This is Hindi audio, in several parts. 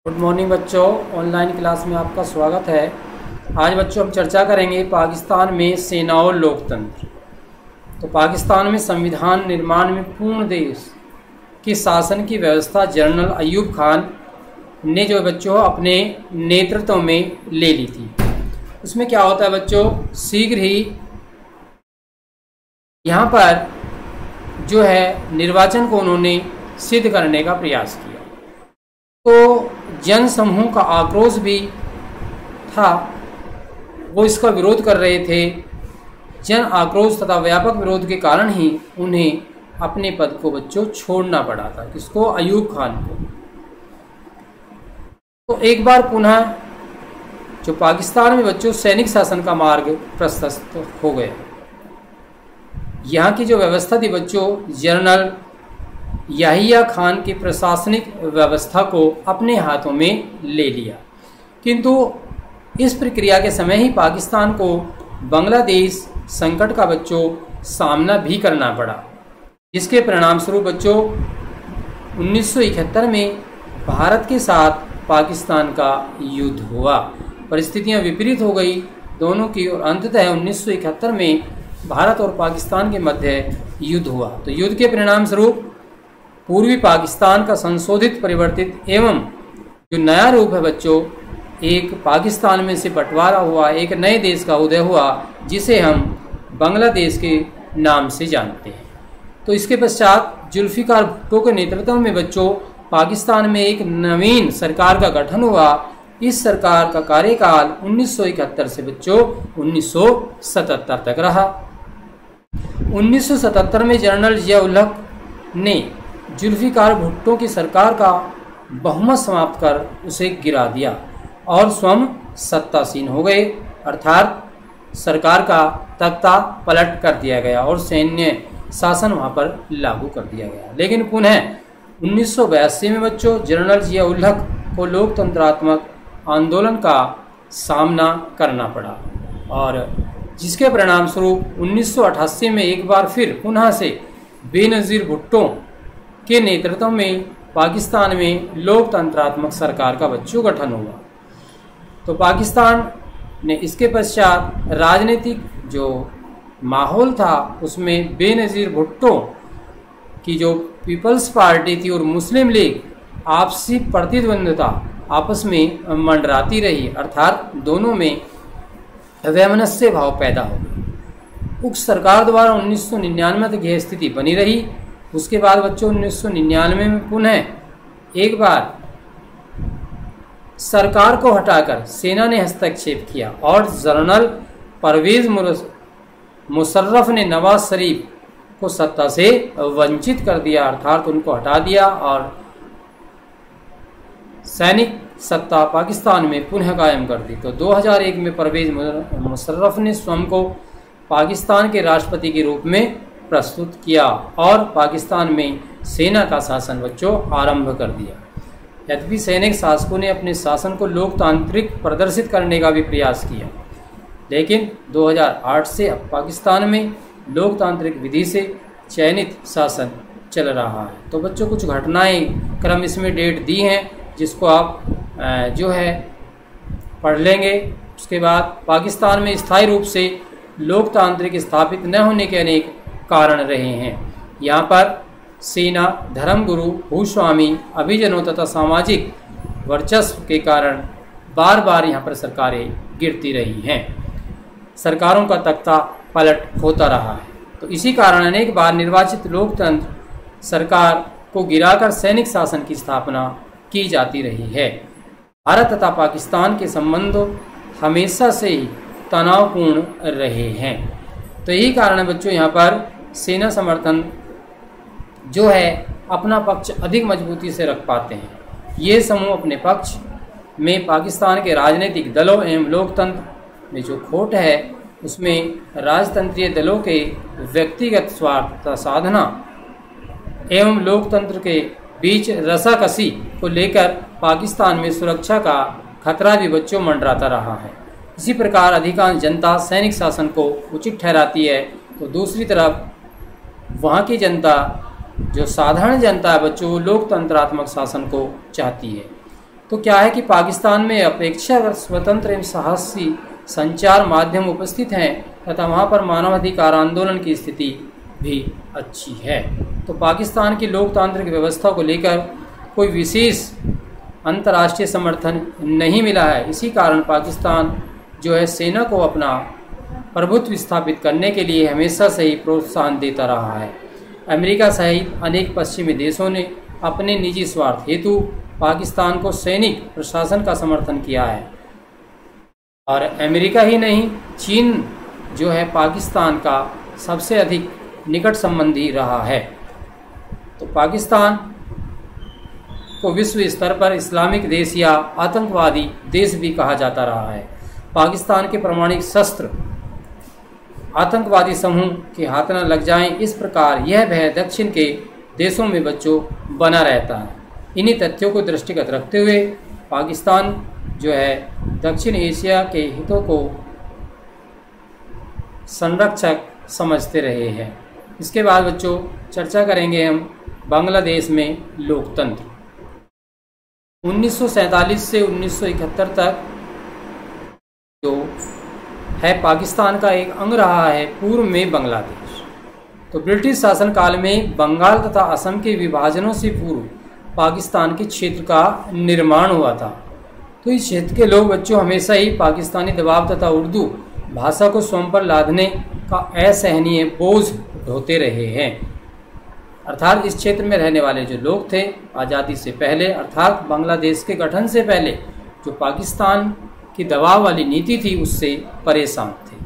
गुड मॉर्निंग बच्चों, ऑनलाइन क्लास में आपका स्वागत है। आज बच्चों हम चर्चा करेंगे पाकिस्तान में सेना और लोकतंत्र। तो पाकिस्तान में संविधान निर्माण में पूर्ण देश के शासन की व्यवस्था जनरल अयूब खान ने जो बच्चों अपने नेतृत्व में ले ली थी। उसमें क्या होता है बच्चों, शीघ्र ही यहाँ पर जो है निर्वाचन को उन्होंने सिद्ध करने का प्रयास किया। तो जन समूह का आक्रोश भी था, वो इसका विरोध कर रहे थे। जन आक्रोश तथा व्यापक विरोध के कारण ही उन्हें अपने पद को बच्चों छोड़ना पड़ा था। किसको? अयूब खान को। तो एक बार पुनः जो पाकिस्तान में बच्चों सैनिक शासन का मार्ग प्रशस्त हो गया। यहाँ की जो व्यवस्था थी बच्चों, जनरल याहिया खान की प्रशासनिक व्यवस्था को अपने हाथों में ले लिया। किंतु इस प्रक्रिया के समय ही पाकिस्तान को बांग्लादेश संकट का बच्चों सामना भी करना पड़ा, जिसके परिणाम स्वरूप बच्चों 1971 में भारत के साथ पाकिस्तान का युद्ध हुआ। परिस्थितियां विपरीत हो गई दोनों की और अंततः 1971 में भारत और पाकिस्तान के मध्य युद्ध हुआ। तो युद्ध के परिणाम स्वरूप पूर्वी पाकिस्तान का संशोधित, परिवर्तित एवं जो नया रूप है बच्चों, एक पाकिस्तान में से बंटवारा हुआ, एक नए देश का उदय हुआ, जिसे हम बांग्लादेश के नाम से जानते हैं। तो इसके पश्चात जुल्फिकार भुट्टो के नेतृत्व में बच्चों पाकिस्तान में एक नवीन सरकार का गठन हुआ। इस सरकार का कार्यकाल 1971 से बच्चों 1977 तक रहा। 1977 में जनरल जिया-उल हक ने जुल्फिकार भुट्टो की सरकार का बहुमत समाप्त कर उसे गिरा दिया और स्वयं सत्तासीन हो गए, अर्थात सरकार का तख्ता पलट कर दिया गया और सैन्य शासन वहां पर लागू कर दिया गया। लेकिन पुनः 1982 में बच्चों जनरल जिया-उल हक को लोकतंत्रात्मक आंदोलन का सामना करना पड़ा और जिसके परिणाम स्वरूप 1988 में एक बार फिर पुनः से बेनज़ीर भुट्टो के नेतृत्व में पाकिस्तान में लोकतंत्रात्मक सरकार का बच्चों गठन हुआ। तो पाकिस्तान ने इसके पश्चात राजनीतिक जो माहौल था उसमें बेनज़ीर भुट्टो की जो पीपल्स पार्टी थी और मुस्लिम लीग आपसी प्रतिद्वंद्विता आपस में मंडराती रही, अर्थात दोनों में वैमनस्य भाव पैदा हो गया। उक्त सरकार द्वारा 1999 तक यह स्थिति बनी रही। उसके बाद बच्चों 1999 में पुनः एक बार सरकार को हटाकर सेना ने हस्तक्षेप किया और जनरल परवेज मुशर्रफ ने नवाज शरीफ को सत्ता से वंचित कर दिया, अर्थात उनको हटा दिया और सैनिक सत्ता पाकिस्तान में पुनः कायम कर दी। तो 2001 में परवेज मुशर्रफ ने स्वयं को पाकिस्तान के राष्ट्रपति के रूप में प्रस्तुत किया और पाकिस्तान में सेना का शासन बच्चों आरंभ कर दिया। यद्यपि सैनिक शासकों ने अपने शासन को लोकतांत्रिक प्रदर्शित करने का भी प्रयास किया, लेकिन 2008 से अब पाकिस्तान में लोकतांत्रिक विधि से चयनित शासन चल रहा है। तो बच्चों कुछ घटनाएं क्रम इसमें डेट दी हैं, जिसको आप जो है पढ़ लेंगे। उसके बाद पाकिस्तान में स्थायी रूप से लोकतांत्रिक स्थापित न होने के अनेक कारण रहे हैं। यहाँ पर सेना, धर्मगुरु, भूस्वामी, अभिजनों तथा सामाजिक वर्चस्व के कारण बार बार यहाँ पर सरकारें गिरती रही हैं, सरकारों का तख्ता पलट होता रहा है। तो इसी कारण अनेक बार निर्वाचित लोकतंत्र सरकार को गिराकर सैनिक शासन की स्थापना की जाती रही है। भारत तथा पाकिस्तान के संबंध हमेशा से ही तनावपूर्ण रहे हैं। तो यही कारण है बच्चों यहाँ पर सेना समर्थन जो है अपना पक्ष अधिक मजबूती से रख पाते हैं। ये समूह अपने पक्ष में पाकिस्तान के राजनीतिक दलों एवं लोकतंत्र में जो खोट है उसमें राजतंत्रीय दलों के व्यक्तिगत स्वार्थ साधना एवं लोकतंत्र के बीच रसाकसी को लेकर पाकिस्तान में सुरक्षा का खतरा भी बच्चों मंडराता रहा है। इसी प्रकार अधिकांश जनता सैनिक शासन को उचित ठहराती है, तो दूसरी तरफ वहाँ की जनता जो साधारण जनता है बच्चों, वो लोकतंत्रात्मक शासन को चाहती है। तो क्या है कि पाकिस्तान में अपेक्षाकृत स्वतंत्र एवं साहसी संचार माध्यम उपस्थित हैं तथा वहाँ पर मानवाधिकार आंदोलन की स्थिति भी अच्छी है। तो पाकिस्तान की लोकतांत्रिक व्यवस्था को लेकर कोई विशेष अंतर्राष्ट्रीय समर्थन नहीं मिला है। इसी कारण पाकिस्तान जो है सेना को अपना प्रभुत्व स्थापित करने के लिए हमेशा से ही प्रोत्साहन देता रहा है। अमेरिका सहित अनेक पश्चिमी देशों ने अपने निजी स्वार्थ हेतु पाकिस्तान को सैनिक प्रशासन का समर्थन किया है और अमेरिका ही नहीं, चीन जो है पाकिस्तान का सबसे अधिक निकट संबंधी रहा है। तो पाकिस्तान को विश्व स्तर पर इस्लामिक देश या आतंकवादी देश भी कहा जाता रहा है। पाकिस्तान के परमाणु शस्त्र आतंकवादी समूह के हाथ न लग जाएं, इस प्रकार यह भय दक्षिण के देशों में बच्चों बना रहता है। इन्हीं तथ्यों को दृष्टिगत रखते हुए पाकिस्तान जो है दक्षिण एशिया के हितों को संरक्षक समझते रहे हैं। इसके बाद बच्चों चर्चा करेंगे हम बांग्लादेश में लोकतंत्र। 1947 से 1971 तक जो है पाकिस्तान का एक अंग रहा है पूर्व में बांग्लादेश। तो ब्रिटिश शासनकाल में बंगाल तथा असम के विभाजनों से पूर्व पाकिस्तान के क्षेत्र का निर्माण हुआ था। तो इस क्षेत्र के लोग बच्चों हमेशा ही पाकिस्तानी दबाव तथा उर्दू भाषा को स्वयं पर लादने का असहनीय बोझ ढोते रहे हैं। अर्थात इस क्षेत्र में रहने वाले जो लोग थे आज़ादी से पहले अर्थात बांग्लादेश के गठन से पहले जो पाकिस्तान की दबाव वाली नीति थी उससे परेशान थे।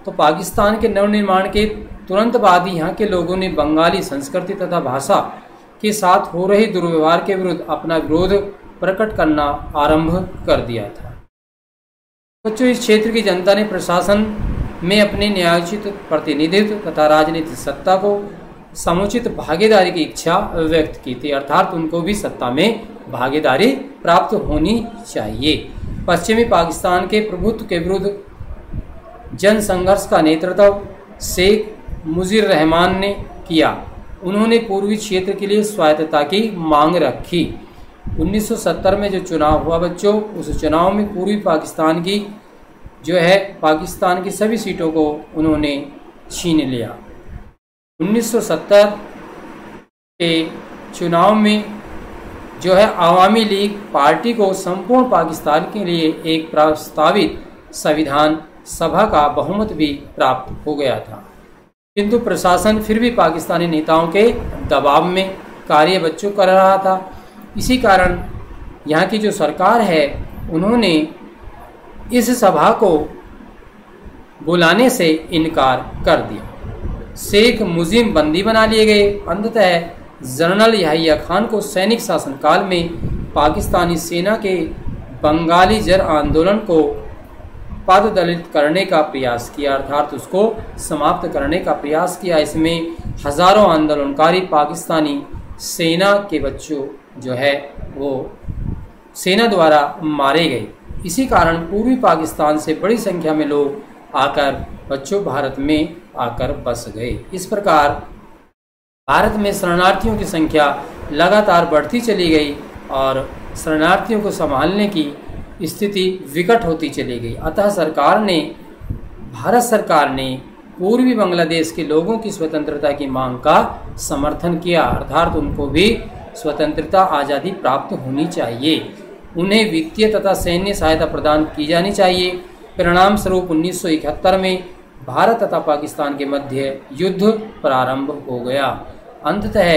तो पाकिस्तान के नवनिर्माण के तुरंत बाद ही यहाँ के लोगों ने बंगाली संस्कृति तथा भाषा के साथ हो रहे दुर्व्यवहार के विरुद्ध अपना विरोध प्रकट करना आरंभ कर दिया था। बच्चों इस क्षेत्र की जनता ने प्रशासन में अपने न्यायोचित प्रतिनिधित्व तथा राजनीतिक सत्ता को समुचित भागीदारी की इच्छा व्यक्त की थी, अर्थात उनको भी सत्ता में भागीदारी प्राप्त होनी चाहिए। पश्चिमी पाकिस्तान के प्रभुत्व के विरुद्ध जन संघर्ष का नेतृत्व शेख मुजीर रहमान ने किया। उन्होंने पूर्वी क्षेत्र के लिए स्वायत्तता की मांग रखी। 1970 में जो चुनाव हुआ बच्चों, उस चुनाव में पूर्वी पाकिस्तान की जो है पाकिस्तान की सभी सीटों को उन्होंने छीन लिया। 1970 के चुनाव में जो है आवामी लीग पार्टी को संपूर्ण पाकिस्तान के लिए एक प्रस्तावित संविधान सभा का बहुमत भी प्राप्त हो गया था, किंतु प्रशासन फिर भी पाकिस्तानी नेताओं के दबाव में कार्य बच्चों कर रहा था। इसी कारण यहाँ की जो सरकार है उन्होंने इस सभा को बुलाने से इनकार कर दिया। शेख मुजीब बंदी बना लिए गए। अंततः जनरल याहिया खान को सैनिक शासनकाल में पाकिस्तानी सेना के बंगाली जर आंदोलन को पददलित करने का प्रयास किया, अर्थात उसको समाप्त करने का प्रयास किया। इसमें हजारों आंदोलनकारी पाकिस्तानी सेना के बच्चों जो है वो सेना द्वारा मारे गए। इसी कारण पूर्वी पाकिस्तान से बड़ी संख्या में लोग आकर बच्चों भारत में आकर बस गए। इस प्रकार भारत में शरणार्थियों की संख्या लगातार बढ़ती चली गई और शरणार्थियों को संभालने की स्थिति विकट होती चली गई। अतः भारत सरकार ने पूर्वी बांग्लादेश के लोगों की स्वतंत्रता की मांग का समर्थन किया, अर्थात उनको भी स्वतंत्रता आज़ादी प्राप्त होनी चाहिए। उन्हें वित्तीय तथा सैन्य सहायता प्रदान की जानी चाहिए। परिणाम स्वरूप 1971 में भारत तथा पाकिस्तान के मध्य युद्ध प्रारंभ हो गया। अंततः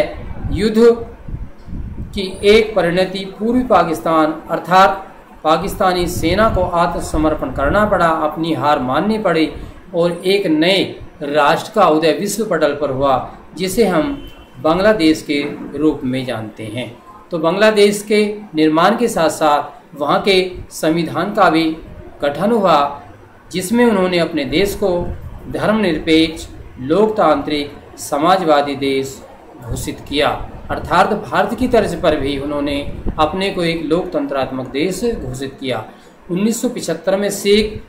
युद्ध की एक परिणति पूर्वी पाकिस्तान अर्थात पाकिस्तानी सेना को आत्मसमर्पण करना पड़ा, अपनी हार माननी पड़ी और एक नए राष्ट्र का उदय विश्व पटल पर हुआ, जिसे हम बांग्लादेश के रूप में जानते हैं। तो बांग्लादेश के निर्माण के साथ साथ वहाँ के संविधान का भी गठन हुआ, जिसमें उन्होंने अपने देश को धर्मनिरपेक्ष लोकतांत्रिक समाजवादी देश घोषित किया, अर्थात भारत की तर्ज पर भी उन्होंने अपने को एक लोकतंत्रात्मक देश घोषित किया। 1975 में शेख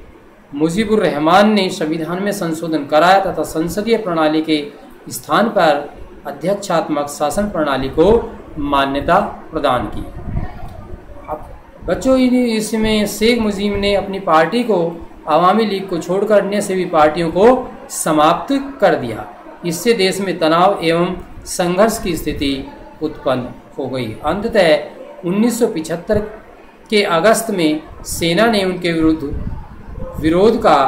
मुजीबुर रहमान ने संविधान में संशोधन कराया तथा संसदीय प्रणाली के स्थान पर अध्यक्षात्मक शासन प्रणाली को मान्यता प्रदान की। अब बच्चों, इसमें शेख मुजीब ने अपनी पार्टी को अवामी लीग को छोड़कर अन्य सभी पार्टियों को समाप्त कर दिया। इससे देश में तनाव एवं संघर्ष की स्थिति उत्पन्न हो गई। अंततः 1975 के अगस्त में सेना ने उनके विरोध का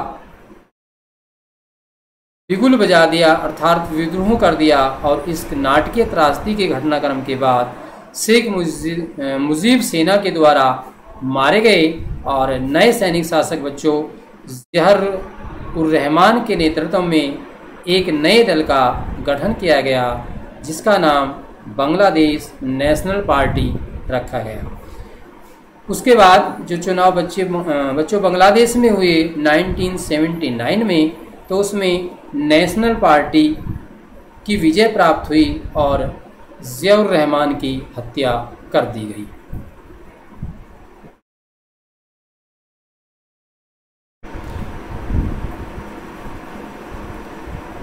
बिगुल बजा दिया, अर्थात विद्रोह कर दिया। और इस नाटकीय त्रासदी के घटनाक्रम के बाद शेख मुजीब सेना के द्वारा मारे गए और नए सैनिक शासक बच्चों ज़िया-उर-रहमान के नेतृत्व में एक नए दल का गठन किया गया, जिसका नाम बांग्लादेश नेशनल पार्टी रखा गया। उसके बाद जो चुनाव बच्चों बांग्लादेश में हुए 1979 में, तो उसमें नेशनल पार्टी की विजय प्राप्त हुई और ज़िया-उर-रहमान की हत्या कर दी गई।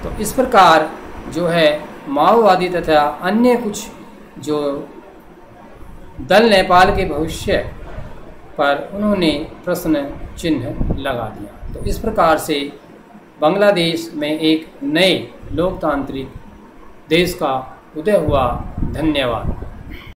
तो इस प्रकार जो है माओवादी तथा अन्य कुछ जो दल नेपाल के भविष्य पर उन्होंने प्रश्न चिन्ह लगा दिया। तो इस प्रकार से बांग्लादेश में एक नए लोकतांत्रिक देश का उदय हुआ। धन्यवाद।